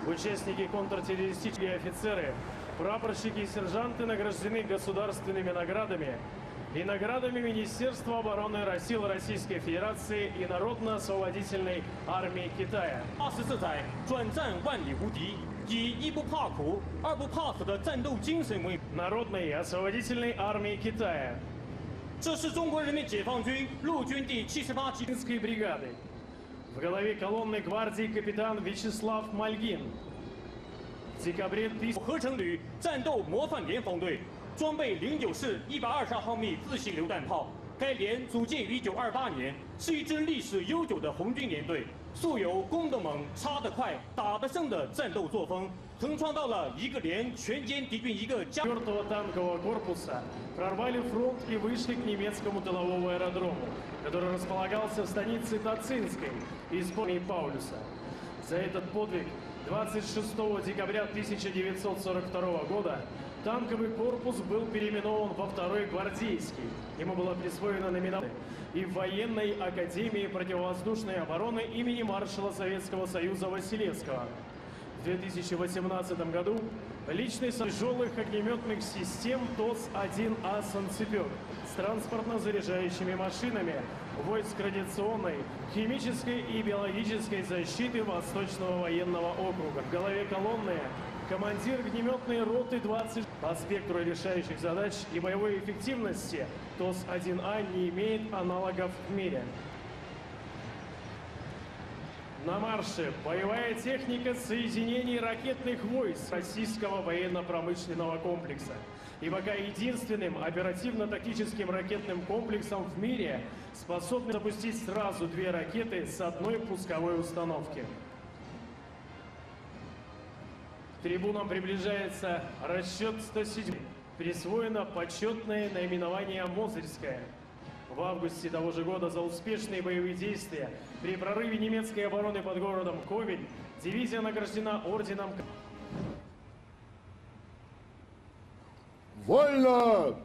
Участники контртеррористические офицеры, прапорщики и сержанты награждены государственными наградами и наградами Министерства обороны Российской Федерации и Народно-освободительной армии Китая. 24载转战万里无敌，以一不怕苦、二不怕死的战斗精神为。 Народной освободительной армии Китая. 这是中国人民解放军陆军第78集 Финской бригады. В голове колонны гвардии капитан Вячеслав Мальгин. В декабре 合成旅战斗模范连防队，装备09式120毫米自行榴弹炮。该连组建于1928年，是一支历史悠久的红军连队，素有攻得猛、插得快、打得胜的战斗作风，横创造了一个连全歼敌军一个加。 4-го танкового корпуса прорвали фронт и вышли к немецкому тыловому аэродрому, который располагался в станице Тацинской из Паулюса. За этот подвиг 26 декабря 1942 года танковый корпус был переименован во 2-й гвардейский. Ему было присвоено наименование и в военной академии противовоздушной обороны имени маршала Советского Союза Василевского. В 2018 году личный тяжелых огнеметных систем ТОС-1А «Санцепёк» с транспортно-заряжающими машинами войск радиационной, химической и биологической защиты Восточного военного округа. В голове колонны командир огнеметной роты 20. По спектру решающих задач и боевой эффективности ТОС-1А не имеет аналогов в мире. На марше боевая техника соединений ракетных войск российского военно-промышленного комплекса. И пока единственным оперативно-тактическим ракетным комплексом в мире, способным запустить сразу 2 ракеты с одной пусковой установки. К трибунам приближается расчет 107. Присвоено почетное наименование «Мозырская». В августе того же года за успешные боевые действия при прорыве немецкой обороны под городом Ковель дивизия награждена орденом. Вольно!